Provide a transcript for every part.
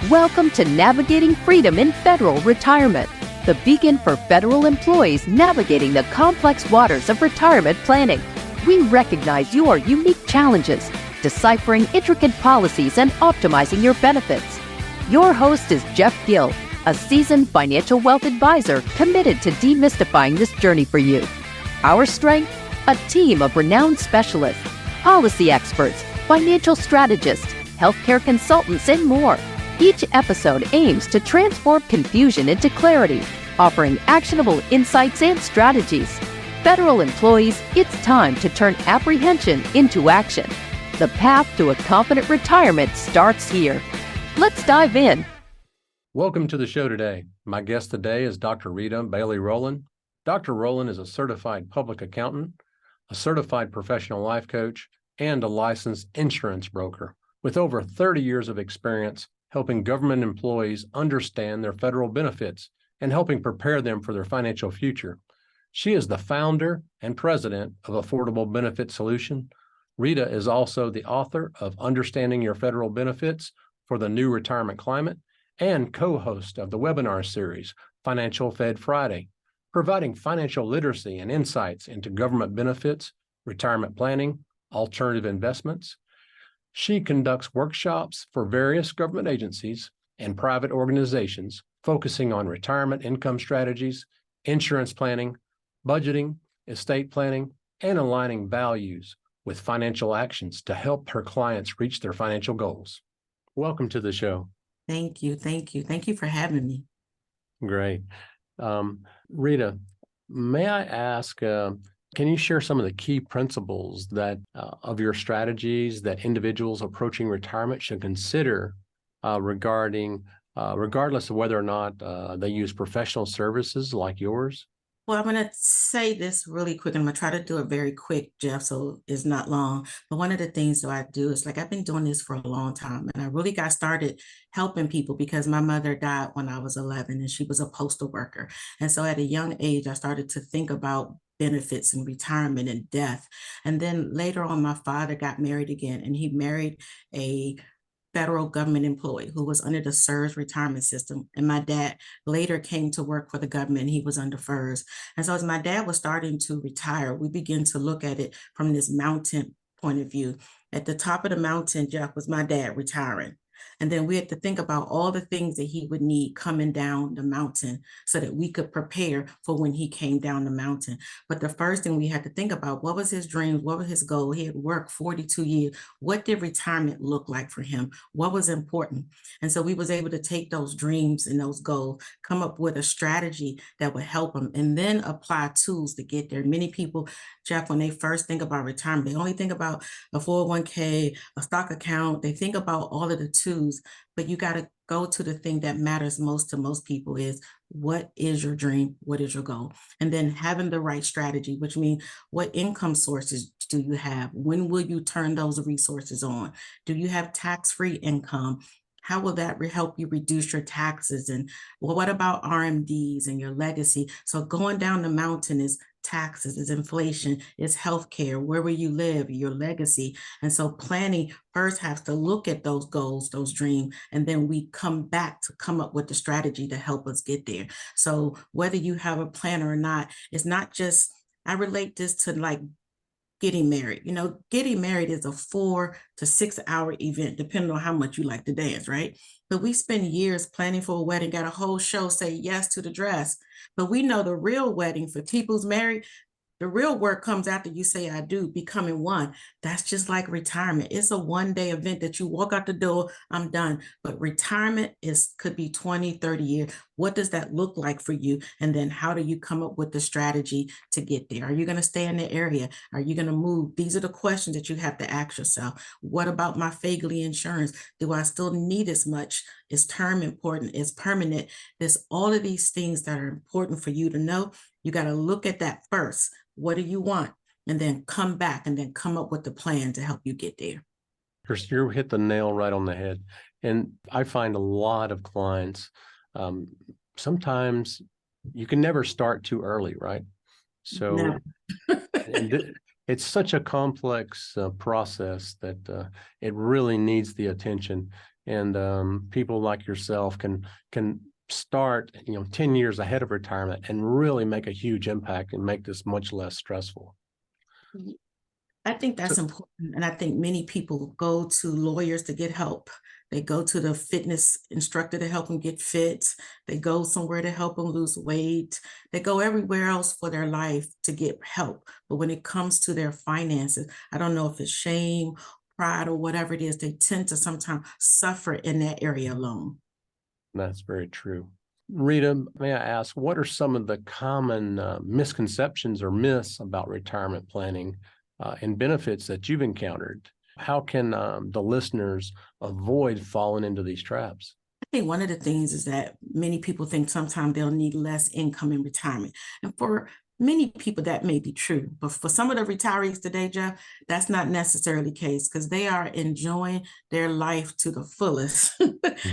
Welcome to Navigating Freedom in Federal Retirement, the beacon for federal employees navigating the complex waters of retirement planning. We recognize your unique challenges, deciphering intricate policies and optimizing your benefits. Your host is Jeff Gill, a seasoned financial wealth advisor committed to demystifying this journey for you. Our strength? A team of renowned specialists, policy experts, financial strategists, healthcare consultants, and more. Each episode aims to transform confusion into clarity, offering actionable insights and strategies. Federal employees, it's time to turn apprehension into action. The path to a confident retirement starts here. Let's dive in. Welcome to the show today. My guest today is Dr. Rita Bailey-Roland. Dr. Roland is a certified public accountant, a certified professional life coach, and a licensed insurance broker with over 30 years of experience helping government employees understand their federal benefits and helping prepare them for their financial future. She is the founder and president of Affordable Benefit Solution. Rita is also the author of Understanding Your Federal Benefits for the New Retirement Climate and co-host of the webinar series, Financial Fed Friday, providing financial literacy and insights into government benefits, retirement planning, alternative investments. She conducts workshops for various government agencies and private organizations focusing on retirement income strategies, insurance planning, budgeting, estate planning, and aligning values with financial actions to help her clients reach their financial goals. Welcome to the show. Thank you. Thank you. Thank you for having me. Great. Rita, may I ask, can you share some of the key principles that of your strategies that individuals approaching retirement should consider regardless of whether or not they use professional services like yours? Well, I'm going to say this really quick. I'm going to try to do it very quick, Jeff, so it's not long. But one of the things that I do is I've been doing this for a long time, and I really got started helping people because my mother died when I was 11 and she was a postal worker. And so at a young age, I started to think about benefits and retirement and death. And then later on, my father got married again, and he married a federal government employee who was under the CSRS retirement system. And my dad later came to work for the government. He was under FERS. And so as my dad was starting to retire, we began to look at it from this mountain point of view. At the top of the mountain, Jeff, was my dad retiring. And then we had to think about all the things that he would need coming down the mountain so that we could prepare for when he came down the mountain. But the first thing we had to think about, what was his dreams? What was his goal? He had worked 42 years. What did retirement look like for him? What was important? And so we was able to take those dreams and those goals, come up with a strategy that would help him, and then apply tools to get there. Many people, Jeff, when they first think about retirement, they only think about a 401k, a stock account. They think about all of the tools, but you got to go to the thing that matters most to most people is, what is your dream? What is your goal? And then having the right strategy, which means what income sources do you have? When will you turn those resources on? Do you have tax-free income? How will that help you reduce your taxes? And well, what about RMDs and your legacy? So going down the mountain is taxes, is inflation, is healthcare, where will you live, your legacy. And so planning first has to look at those goals, those dreams, and then we come back to come up with the strategy to help us get there. So whether you have a plan or not, it's not just, I relate this to getting married. Getting married is a 4 to 6 hour event, depending on how much you like to dance, right? But we spend years planning for a wedding, got a whole show, say yes to the dress. But we know the real wedding for people who's married, the real work comes after you say, I do, becoming one. That's just like retirement. It's a one-day event that you walk out the door, I'm done. But retirement could be 20, 30 years. What does that look like for you? And then how do you come up with the strategy to get there? Are you going to stay in the area? Are you going to move? These are the questions that you have to ask yourself. What about my FAGLI insurance? Do I still need as much? Is term important? Is permanent? There's all of these things that are important for you to know. You got to look at that first. What do you want? And then come back and then come up with the plan to help you get there. You hit the nail right on the head. And I find a lot of clients, sometimes you can never start too early, right? So it's such a complex process that it really needs the attention. and people like yourself can start 10 years ahead of retirement and really make a huge impact and make this much less stressful. I think that's So, important. And I think many people go to lawyers to get help. They go to the fitness instructor to help them get fit. They go somewhere to help them lose weight. They go everywhere else for their life to get help. But when it comes to their finances, I don't know if it's shame, pride, or whatever it is, they tend to sometimes suffer in that area alone. that's very true. Rita, may I ask, what are some of the common misconceptions or myths about retirement planning and benefits that you've encountered? How can the listeners avoid falling into these traps? I think one of the things is that many people think sometimes they'll need less income in retirement. And for many people, that may be true. But for some of the retirees today, Jeff, that's not necessarily the case because they are enjoying their life to the fullest.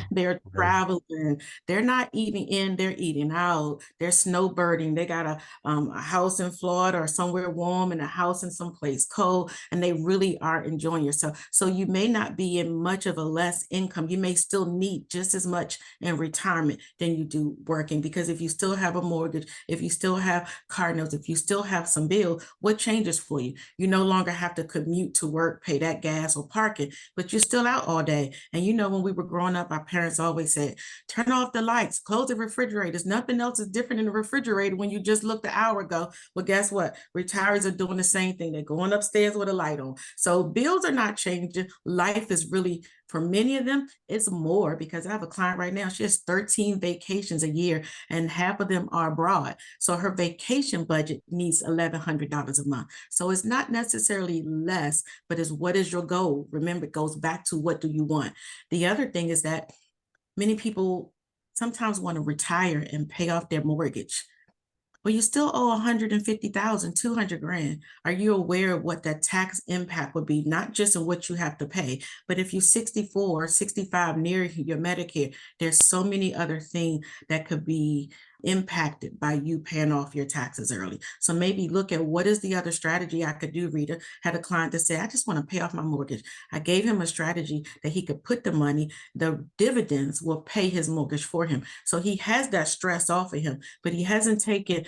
They're traveling. They're not eating in, they're eating out. They're snowbirding. They got a house in Florida or somewhere warm and a house in some place cold, and they really are enjoying yourself. So you may not be in much of a less income. You may still need just as much in retirement than you do working, because if you still have a mortgage, if you still have car notes, if you still have some bill, what changes for you? You no longer have to commute to work, pay that gas or parking, but you're still out all day. And when we were growing up, our parents always said, turn off the lights, close the refrigerators. Nothing else is different in the refrigerator when you just looked an hour ago. Well, guess what? Retirees are doing the same thing. They're going upstairs with a light on. So bills are not changing. Life is really, for many of them, it's more, because I have a client right now. She has 13 vacations a year and half of them are abroad. So her vacation budget needs $1,100 a month. So it's not necessarily less, but it's what is your goal? Remember, it goes back to what do you want? The other thing is that many people sometimes want to retire and pay off their mortgage. Well, you still owe 150,000, 200 grand. Are you aware of what that tax impact would be? Not just in what you have to pay, but if you're 64 or 65 near your Medicare, there's so many other things that could be impacted by you paying off your taxes early. So maybe look at what is the other strategy I could do. Rita had a client that said, I just want to pay off my mortgage. I gave him a strategy that he could put the money, the dividends will pay his mortgage for him. So he has that stress off of him, but he hasn't taken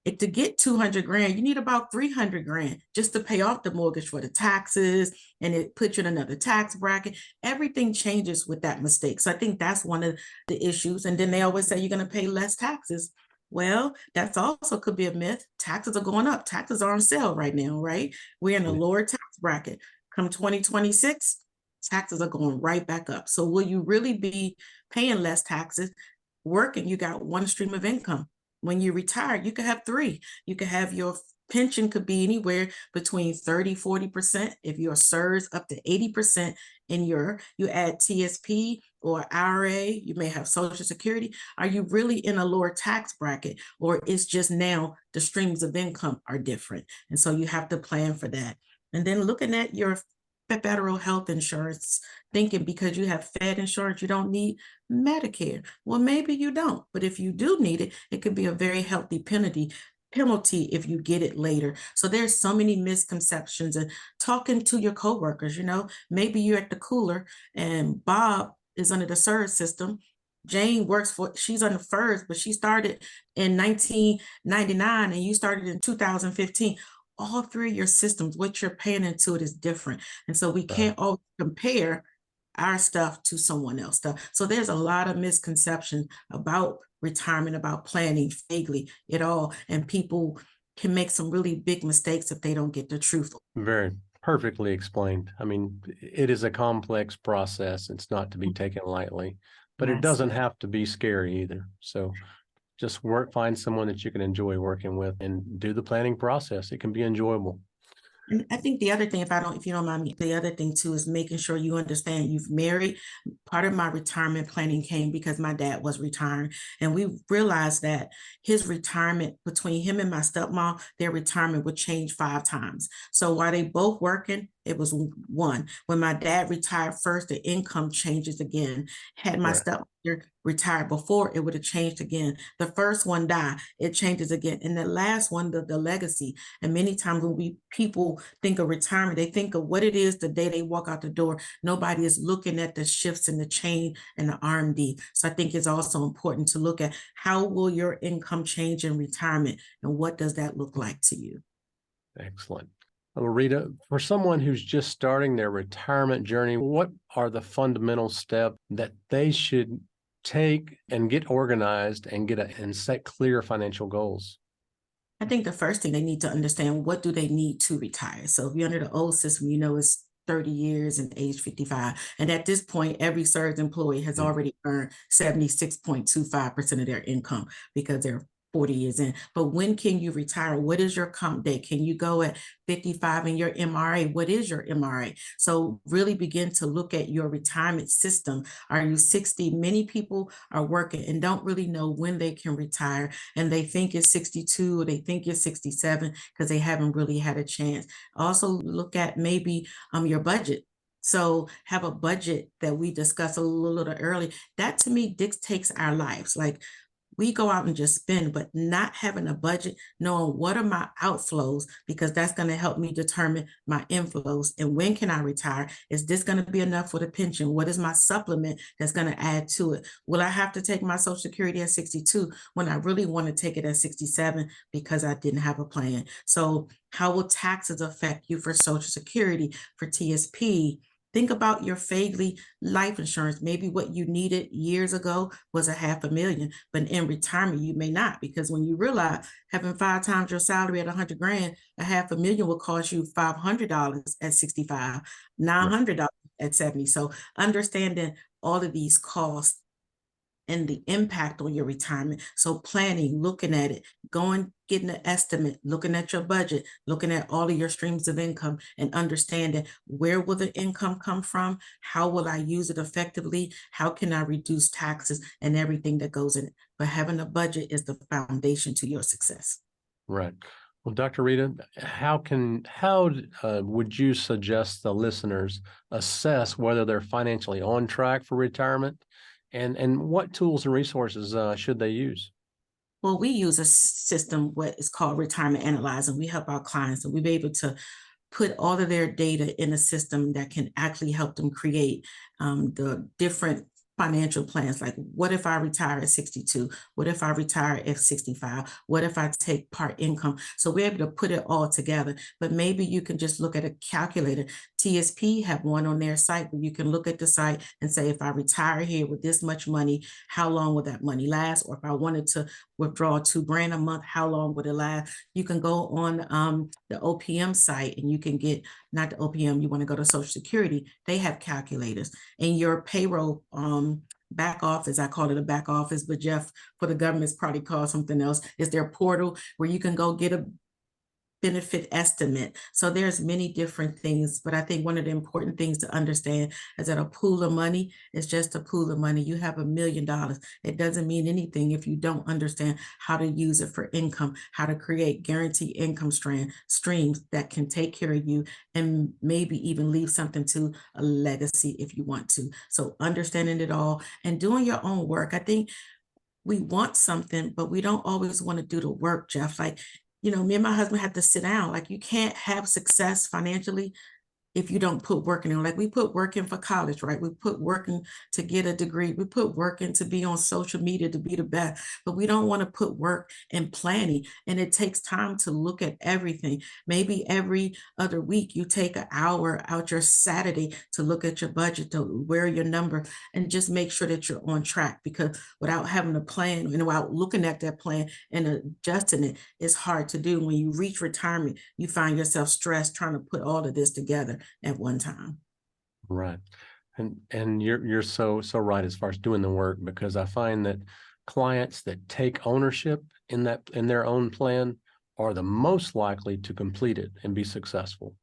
it. To get 200 grand, you need about 300 grand just to pay off the mortgage for the taxes, and it puts you in another tax bracket. Everything changes with that mistake. So I think that's one of the issues. And then they always say you're going to pay less taxes. Well, that's also could be a myth. Taxes are going up. Taxes are on sale right now, right? We're in a lower tax bracket. Come 2026, taxes are going right back up. So will you really be paying less taxes? Working, you got one stream of income. When you retire, you could have three. You could have your pension could be anywhere between 30, 40%. If you're SERS, up to 80% in you add TSP or IRA, you may have Social Security. Are you really in a lower tax bracket, or it's just now the streams of income are different? And so you have to plan for that. And then looking at your federal health insurance, thinking because you have Fed insurance, you don't need Medicare. Well, maybe you don't, but if you do need it, it could be a very healthy penalty if you get it later. So there's so many misconceptions. And talking to your coworkers, maybe you're at the cooler and Bob is under the SERS system. Jane she's on the FERS, but she started in 1999 and you started in 2015. All three of your systems, what you're paying into it is different. And so we can't always compare our stuff to someone else's stuff. So there's a lot of misconception about retirement, about planning vaguely at all. And people can make some really big mistakes if they don't get the truth. Very perfectly explained. I mean, it is a complex process. It's not to be taken lightly, but it doesn't have to be scary either. So just find someone that you can enjoy working with and do the planning process. It can be enjoyable. And I think the other thing, if you don't mind me, the other thing too is making sure you understand you've married. Part of my retirement planning came because my dad was retiring, and we realized that his retirement, between him and my stepmom, their retirement would change 5 times. So while they both working, it was one. When my dad retired first, the income changes again. Had my Right. stepmother retired before, it would have changed again. The first one died, it changes again. And the last one, the legacy. And many times when people think of retirement, they think of what it is the day they walk out the door. Nobody is looking at the shifts in the chain and the RMD. So I think it's also important to look at how will your income change in retirement and what does that look like to you? Excellent. Well, Rita, for someone who's just starting their retirement journey, what are the fundamental steps that they should take and get organized and and set clear financial goals? I think the first thing they need to understand, what do they need to retire? So if you're under the old system, it's 30 years and age 55. And at this point, every surge employee has already earned 76.25% of their income because they're 40 years in. But when can you retire? What is your comp date? Can you go at 55 in your MRA? What is your MRA? So really begin to look at your retirement system. Are you 60? Many people are working and don't really know when they can retire. And they think it's 62 or they think it's 67 because they haven't really had a chance. Also look at maybe your budget. So have a budget that we discussed a little early. That to me dictates our lives. Like we go out and just spend, but not having a budget, knowing what are my outflows, because that's going to help me determine my inflows. And when can I retire? Is this going to be enough for the pension? What is my supplement that's going to add to it? Will I have to take my Social Security at 62 when I really want to take it at 67 because I didn't have a plan? So how will taxes affect you for Social Security, for TSP? Think about your Faigley life insurance. Maybe what you needed years ago was $500,000, but in retirement, you may not, because when you realize having 5 times your salary at 100 grand, $500,000 will cost you $500 at 65, $900 at 70. So understanding all of these costs and the impact on your retirement. So planning, looking at it, getting an estimate, looking at your budget, looking at all of your streams of income and understanding where will the income come from? How will I use it effectively? How can I reduce taxes and everything that goes in it? But having a budget is the foundation to your success. Right. Well, Dr. Rita, how would you suggest the listeners assess whether they're financially on track for retirement? And what tools and resources should they use? Well, we use a system, what is called Retirement Analyzer. We help our clients, and we'll be able to put all of their data in a system that can actually help them create the different financial plans. Like, what if I retire at 62? What if I retire at 65? What if I take part income? So we're able to put it all together. But maybe you can just look at a calculator. TSP have one on their site where you can look at the site and say, if I retire here with this much money, how long will that money last? Or if I wanted to withdraw $2,000 a month, how long would it last? You can go on the OPM site and you can get, not the OPM, you want to go to Social Security, they have calculators. And your payroll back office, I call it a back office, but Jeff for the government's probably called something else, is their portal where you can go get a benefit estimate. So there's many different things, but I think one of the important things to understand is that a pool of money is just a pool of money. You have $1 million. It doesn't mean anything if you don't understand how to use it for income, how to create guaranteed income streams that can take care of you and maybe even leave something to a legacy if you want to. So understanding it all and doing your own work. I think we want something, but we don't always want to do the work, Jeff. Like, me and my husband had to sit down. Like, you can't have success financially if you don't put work in. Like, we put work in for college, right? We put work in to get a degree. We put work in to be on social media, to be the best, but we don't want to put work in planning. And it takes time to look at everything. Maybe every other week you take an hour out your Saturday to look at your budget, to wear your number and just make sure that you're on track, because without having a plan and without looking at that plan and adjusting it, it's hard to do. When you reach retirement, you find yourself stressed trying to put all of this together at one time. Right. And you're so right as far as doing the work, because I find that clients that take ownership in their own plan are the most likely to complete it and be successful.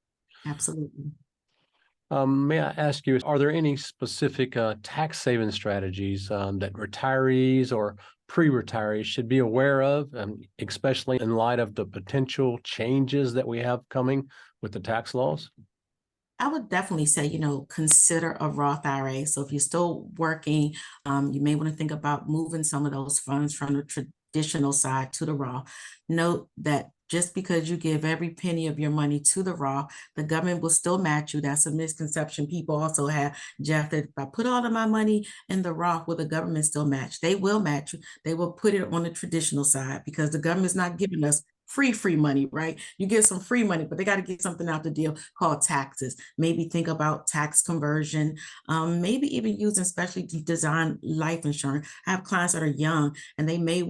Absolutely. May I ask you, are there any specific tax saving strategies that retirees or pre-retirees should be aware of, especially in light of the potential changes that we have coming with the tax laws? I would definitely say, consider a Roth IRA. So if you're still working, you may want to think about moving some of those funds from the traditional side to the Roth. Note that just because you give every penny of your money to the Roth, the government will still match you. That's a misconception people also have, Jeff, that if I put all of my money in the Roth, will the government still match? They will match you. They will put it on the traditional side because the government's not giving us free money, right? You get some free money, but they got to get something out the deal called taxes. Maybe think about tax conversion, maybe even using specially designed life insurance. I have clients that are young and they may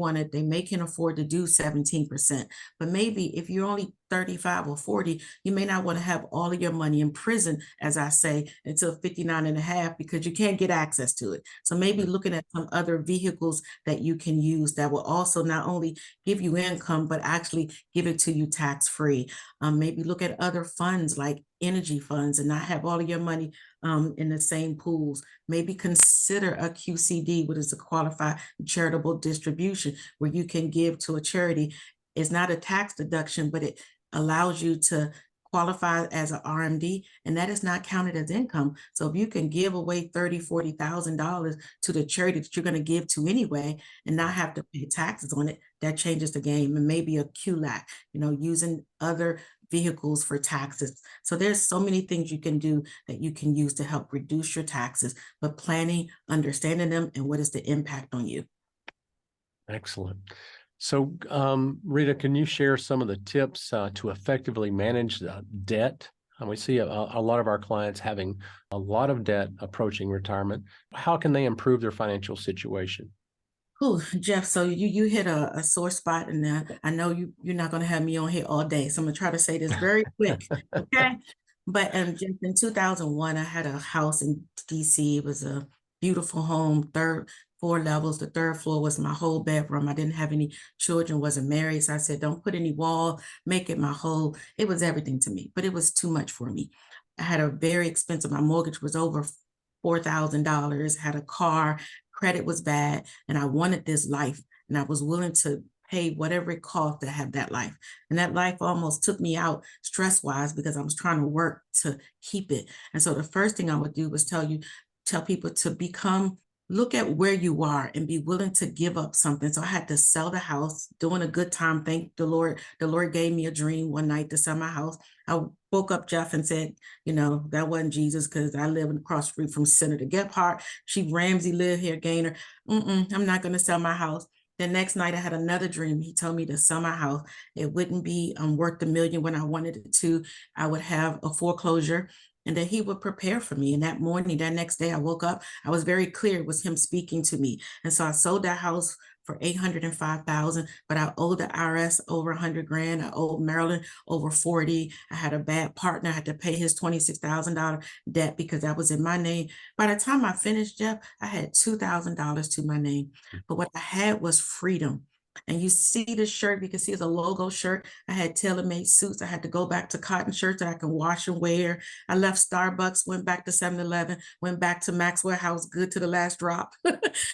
can afford to do 17%, but maybe if you're only 35 or 40, you may not want to have all of your money in prison, as I say, until 59 and a half, because you can't get access to it. So maybe looking at some other vehicles that you can use that will also not only give you income, but actually give it to you tax-free. Maybe look at other funds like energy funds and not have all of your money in the same pools. Maybe consider a QCD, which is a qualified charitable distribution, where you can give to a charity. It's not a tax deduction, but it allows you to qualify as an RMD, and that is not counted as income. So if you can give away $30,000, $40,000 to the charity that you're going to give to anyway and not have to pay taxes on it, that changes the game. And maybe a QLAC, using other vehicles for taxes. So there's so many things you can do that you can use to help reduce your taxes, but planning, understanding them, and what is the impact on you. Excellent. So, Rita, can you share some of the tips to effectively manage the debt? We see a lot of our clients having a lot of debt approaching retirement. How can they improve their financial situation? Cool, Jeff. So you hit a sore spot, and I know you're not going to have me on here all day, so I'm gonna try to say this very quick, okay? But Jeff, in 2001, I had a house in DC. It was a beautiful home, 4 levels. The 3rd floor was my whole bedroom. I didn't have any children, wasn't married, so I said, don't put any wall, make it my whole. It was everything to me, but it was too much for me. I had a very expensive. My mortgage was over $4,000. Had a car. Credit was bad, and I wanted this life, and I was willing to pay whatever it cost to have that life. And that life almost took me out stress-wise because I was trying to work to keep it. And so the first thing I would do was tell people to look at where you are and be willing to give up something. So I had to sell the house, doing a good time. Thank the Lord. The Lord gave me a dream one night to sell my house. I woke up, Jeff, and said, that wasn't Jesus, because I live across the street from Senator Gephardt. Chief Ramsey lived here, Gaynor. I'm not going to sell my house. The next night I had another dream. He told me to sell my house. It wouldn't be worth $1 million when I wanted it to. I would have a foreclosure, and that he would prepare for me. And that morning, that next day, I woke up, I was very clear it was him speaking to me. And so I sold that house for $805,000, but I owed the IRS over $100,000. I owed Maryland over 40. I had a bad partner. I had to pay his $26,000 debt because that was in my name. By the time I finished, Jeff, I had $2,000 to my name. But what I had was freedom. And you see the shirt, you can see it's a logo shirt. I had tailor-made suits. I had to go back to cotton shirts that I can wash and wear. I left Starbucks, went back to 7-Eleven, went back to Maxwell House, good to the last drop.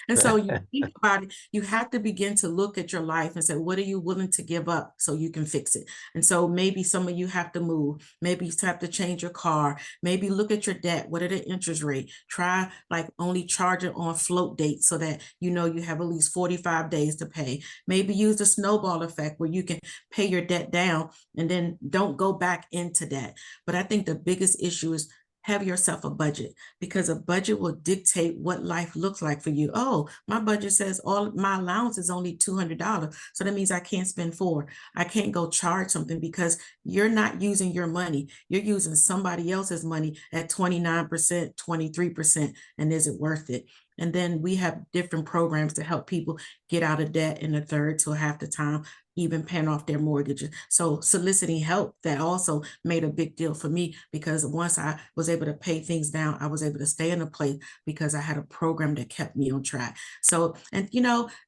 And so you think about it, you have to begin to look at your life and say, what are you willing to give up so you can fix it? And so maybe some of you have to move. Maybe you have to change your car. Maybe look at your debt. What are the interest rate? Try like only charge it on float dates so that you have at least 45 days to pay. Maybe use the snowball effect where you can pay your debt down and then don't go back into debt. But I think the biggest issue is have yourself a budget, because a budget will dictate what life looks like for you. Oh, my budget says all my allowance is only $200. So that means I can't spend $400. I can't go charge something because you're not using your money. You're using somebody else's money at 29%, 23%. And is it worth it? And then we have different programs to help people get out of debt in a third to half the time, even paying off their mortgages. So soliciting help, that also made a big deal for me, because once I was able to pay things down, I was able to stay in a place because I had a program that kept me on track. So, and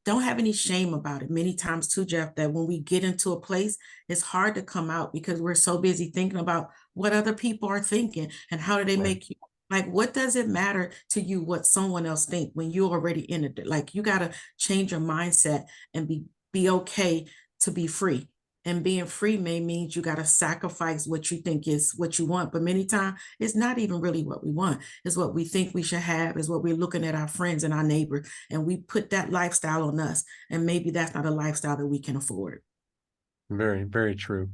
don't have any shame about it. Many times too, Jeff, that when we get into a place, it's hard to come out because we're so busy thinking about what other people are thinking and how do they make you. Like, what does it matter to you what someone else think when you're already in it? Like, you got to change your mindset and be okay to be free. And being free may mean you got to sacrifice what you think is what you want. But many times it's not even really what we want. It's what we think we should have, is what we're looking at our friends and our neighbors. And we put that lifestyle on us. And maybe that's not a lifestyle that we can afford. Very, very true.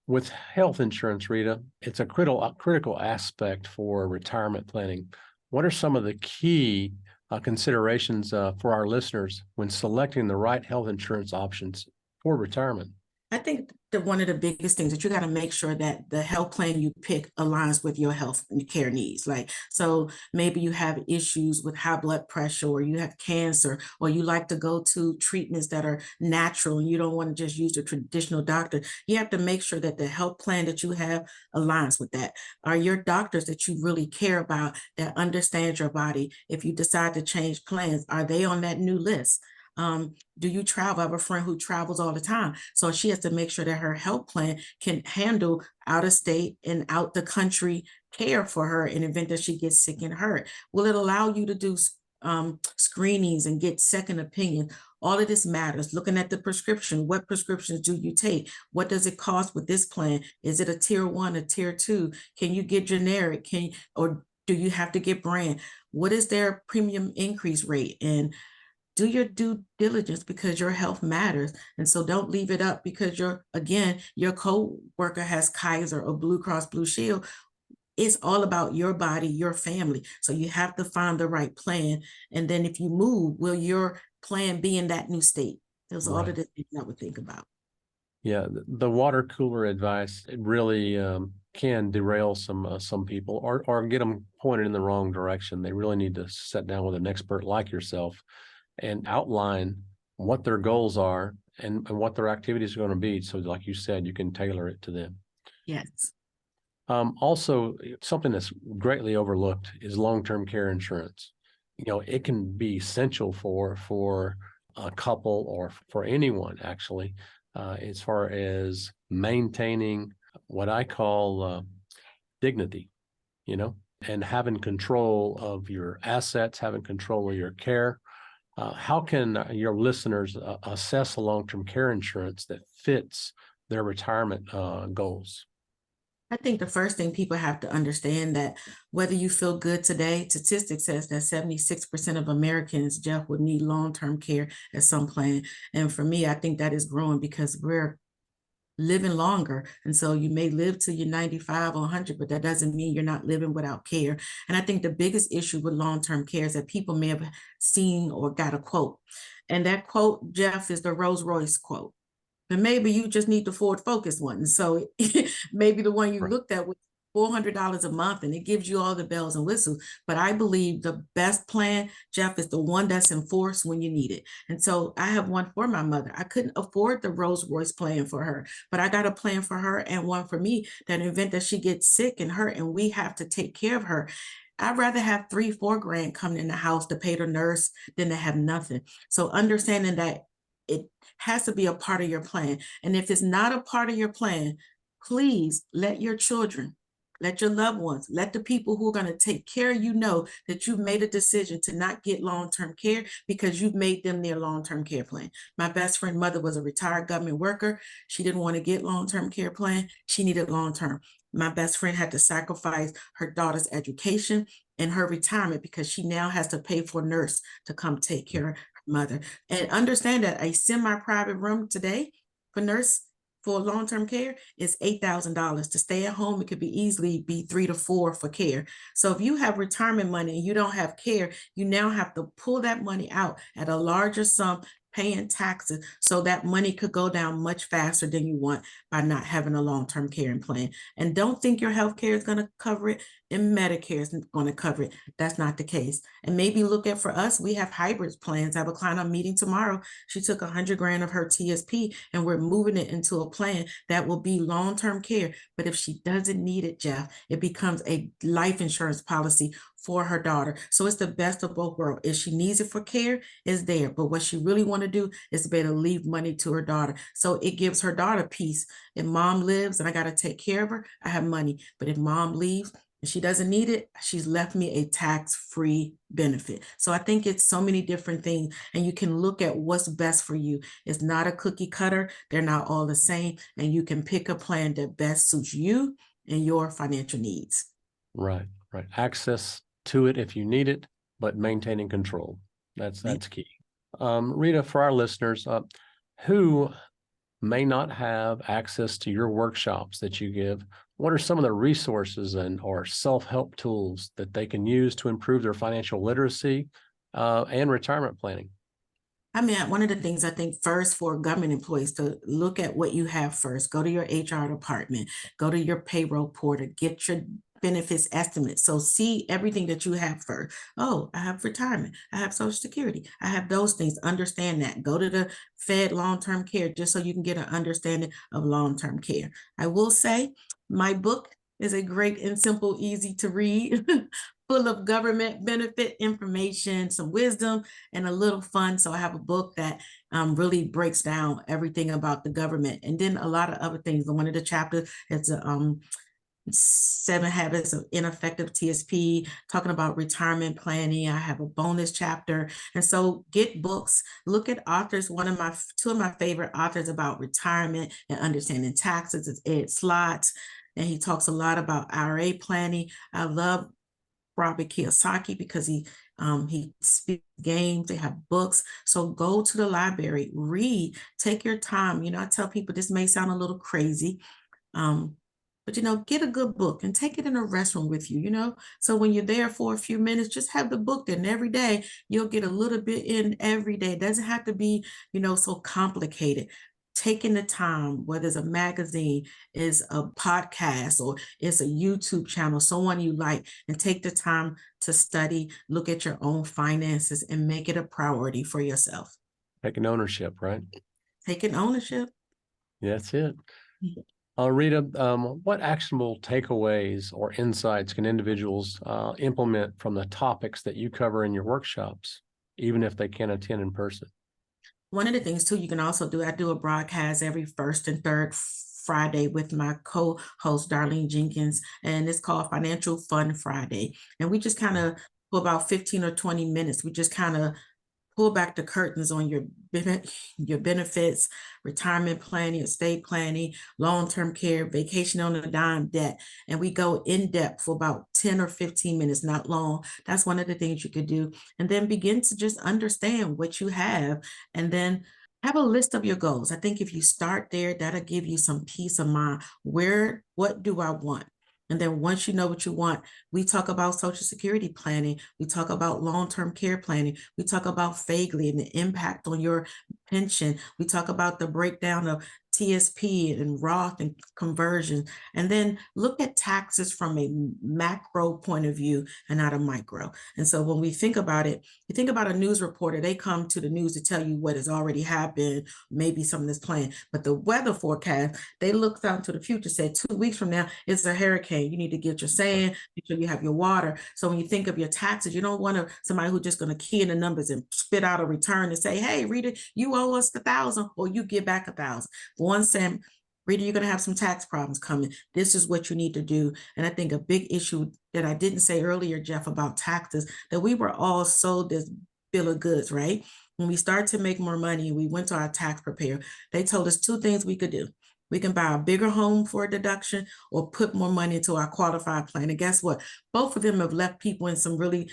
With health insurance, Rita, it's a critical aspect for retirement planning. What are some of the key considerations for our listeners when selecting the right health insurance options for retirement? I think that one of the biggest things that you got to make sure that the health plan you pick aligns with your health and care needs. Like, so maybe you have issues with high blood pressure, or you have cancer, or you like to go to treatments that are natural and you don't want to just use a traditional doctor. You have to make sure that the health plan that you have aligns with that. Are your doctors that you really care about, that understand your body? If you decide to change plans, are they on that new list? Do you travel? I have a friend who travels all the time. So she has to make sure that her health plan can handle out of state and out the country care for her in the event that she gets sick and hurt. Will it allow you to do screenings and get second opinion? All of this matters. Looking at the prescription, what prescriptions do you take? What does it cost with this plan? Is it a tier 1, a tier 2? Can you get generic? Or do you have to get brand? What is their premium increase rate? And do your due diligence, because your health matters. And so don't leave it up because your co-worker has Kaiser or Blue Cross Blue Shield. It's all about your body, your family. So you have to find the right plan. And then if you move, will your plan be in that new state? Those are all of the things I would think about. Yeah, the water cooler advice, it really can derail some people or get them pointed in the wrong direction. They really need to sit down with an expert like yourself and outline what their goals are and what their activities are going to be. So like you said, you can tailor it to them. Yes. Also, something that's greatly overlooked is long-term care insurance. You know, it can be essential for a couple or for anyone, actually, as far as maintaining what I call dignity, you know, and having control of your assets, having control of your care. How can your listeners assess a long-term care insurance that fits their retirement goals? I think the first thing people have to understand that whether you feel good today, statistics says that 76% of Americans, Jeff, would need long-term care at some plan. And for me, I think that is growing because we're living longer. And so you may live till you're 95 or 100, but that doesn't mean you're not living without care. And I think the biggest issue with long-term care is that people may have seen or got a quote. And that quote, Jeff, is the Rolls Royce quote. And maybe you just need the Ford Focus one. So maybe the one you looked at was $400 a month and it gives you all the bells and whistles. But I believe the best plan, Jeff, is the one that's enforced when you need it. And so I have one for my mother. I couldn't afford the Rolls Royce plan for her, but I got a plan for her and one for me that in the event that she gets sick and hurt and we have to take care of her, I'd rather have $3-4 grand coming in the house to pay the nurse than to have nothing. So understanding that it has to be a part of your plan. And if it's not a part of your plan, please let your children, let your loved ones, let the people who are going to take care of you know that you've made a decision to not get long-term care because you've made them their long-term care plan. My best friend's mother was a retired government worker. She didn't want to get long-term care plan. She needed long-term. My best friend had to sacrifice her daughter's education and her retirement because she now has to pay for a nurse to come take care of her mother. And understand that a semi-private room today for nurse for long-term care is $8,000. To stay at home, it could be easily be $3 to $4 for care. So if you have retirement money and you don't have care, you now have to pull that money out at a larger sum, paying taxes, so that money could go down much faster than you want by not having a long-term care plan. And don't think your health care is going to cover it and Medicare is going to cover it. That's not the case. And maybe look at, for us, we have hybrid plans. I have a client I'm meeting tomorrow. She took 100 grand of her TSP and we're moving it into a plan that will be long-term care. But if she doesn't need it, Jeff, it becomes a life insurance policy for her daughter. So it's the best of both worlds. If she needs it for care, it's there. But what she really want to do is to be able to leave money to her daughter. So it gives her daughter peace. If mom lives and I got to take care of her, I have money. But if mom leaves If she doesn't need it, she's left me a tax-free benefit. So I think it's so many different things, and you can look at what's best for you. It's not a cookie cutter. They're not all the same, and you can pick a plan that best suits you and your financial needs. Right, right. Access to it if you need it, but maintaining control. That's key. Rita, for our listeners, who may not have access to your workshops that you give, what are some of the resources or self-help tools that they can use to improve their financial literacy and retirement planning? I mean, one of the things I think first for government employees to look at what you have first, go to your HR department, go to your payroll portal, get your benefits estimates. So see everything that you have first. Oh, I have retirement. I have Social Security. I have those things. Understand that. Go to the Fed long-term care just so you can get an understanding of long-term care. I will say my book is a great and simple, easy to read, full of government benefit information, some wisdom, and a little fun. So I have a book that really breaks down everything about the government, and then a lot of other things. One of the chapters is 7 Habits of Ineffective TSP, talking about retirement planning. I have a bonus chapter. And so get books, look at authors. Two of my favorite authors about retirement and understanding taxes is Ed Slott, and he talks a lot about IRA planning. I love Robert Kiyosaki because he speaks games. They have books. So go to the library, read, take your time. I tell people this may sound a little crazy, but get a good book and take it in a restroom with you. So when you're there for a few minutes, just have the book there, and every day you'll get a little bit in every day. It doesn't have to be, so complicated. Taking the time, whether it's a magazine, is a podcast, or it's a YouTube channel, someone you like, and take the time to study, look at your own finances, and make it a priority for yourself. Taking ownership, right? Taking ownership. That's it. Rita, what actionable takeaways or insights can individuals implement from the topics that you cover in your workshops, even if they can't attend in person? One of the things too, you can also do, I do a broadcast every first and third Friday with my co-host, Darlene Jenkins, and it's called Financial Fun Friday. And we just kind of, for about 15 or 20 minutes, we just kind of pull back the curtains on your benefits, retirement planning, estate planning, long-term care, vacation on a dime, debt. And we go in depth for about 10 or 15 minutes, not long. That's one of the things you could do. And then begin to just understand what you have, and then have a list of your goals. I think if you start there, that'll give you some peace of mind. What do I want? And then once you know what you want, we talk about Social Security planning. We talk about long-term care planning. We talk about FAGLI and the impact on your pension. We talk about the breakdown of TSP and Roth and conversion. And then look at taxes from a macro point of view and not a micro. And so when we think about it, you think about a news reporter, they come to the news to tell you what has already happened, maybe something that's planned. But the weather forecast, they look down to the future, said 2 weeks from now, it's a hurricane. You need to get your sand, make sure you have your water. So when you think of your taxes, you don't want somebody who's just going to key in the numbers and spit out a return and say, hey, Rita, you owe us $1,000, or you give back $1,000. One saying, Rita, you're going to have some tax problems coming. This is what you need to do. And I think a big issue that I didn't say earlier, Jeff, about taxes, that we were all sold this bill of goods, right? When we started to make more money, we went to our tax preparer. They told us 2 things we could do. We can buy a bigger home for a deduction, or put more money into our qualified plan. And guess what? Both of them have left people in some really,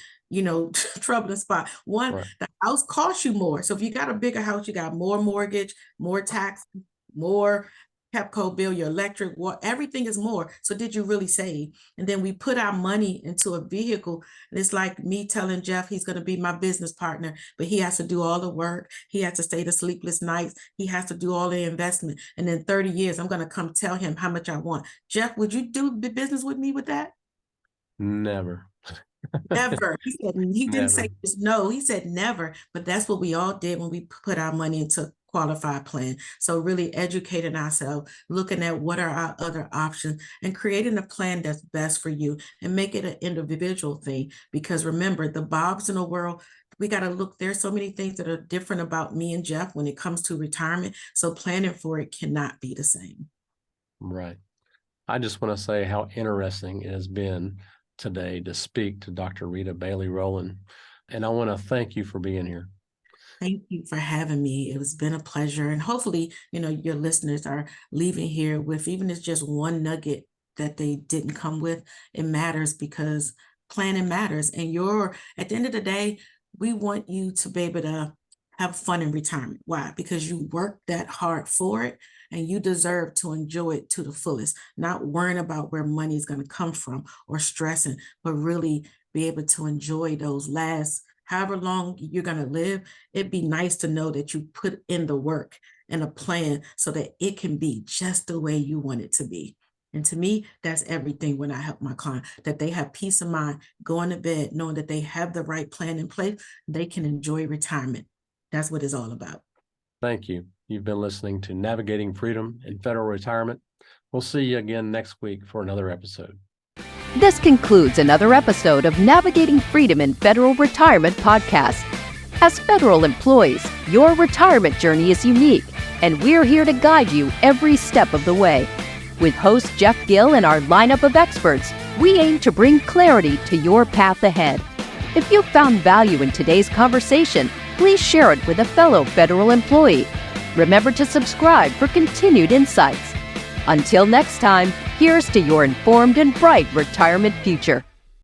troubling spot. One, right. The house costs you more. So if you got a bigger house, you got more mortgage, more tax, more Pepco bill, your electric, everything is more. So did you really save? And then we put our money into a vehicle. And it's like me telling Jeff he's going to be my business partner, but he has to do all the work. He has to stay the sleepless nights. He has to do all the investment. And in 30 years, I'm going to come tell him how much I want. Jeff, would you do business with me with that? Never. Never. He didn't say no. He said never. But that's what we all did when we put our money into qualified plan. So really educating ourselves, looking at what are our other options, and creating a plan that's best for you, and make it an individual thing. Because remember, the Bobs in the world, we got to look, there's so many things that are different about me and Jeff when it comes to retirement. So planning for it cannot be the same. Right. I just want to say how interesting it has been today to speak to Dr. Rita Bailey-Roland. And I want to thank you for being here. Thank you for having me. It has been a pleasure. And hopefully, your listeners are leaving here with, even if it's just one nugget that they didn't come with, it matters because planning matters. And at the end of the day, we want you to be able to have fun in retirement. Why? Because you worked that hard for it and you deserve to enjoy it to the fullest, not worrying about where money is going to come from or stressing, but really be able to enjoy those last however long you're going to live. It'd be nice to know that you put in the work and a plan so that it can be just the way you want it to be. And to me, that's everything when I help my client, that they have peace of mind, going to bed, knowing that they have the right plan in place, they can enjoy retirement. That's what it's all about. Thank you. You've been listening to Navigating Freedom in Federal Retirement. We'll see you again next week for another episode. This concludes another episode of Navigating Freedom in Federal Retirement podcast. As federal employees, your retirement journey is unique, and we're here to guide you every step of the way. With host Jeff Gill and our lineup of experts, we aim to bring clarity to your path ahead. If you found value in today's conversation, please share it with a fellow federal employee. Remember to subscribe for continued insights. Until next time, here's to your informed and bright retirement future.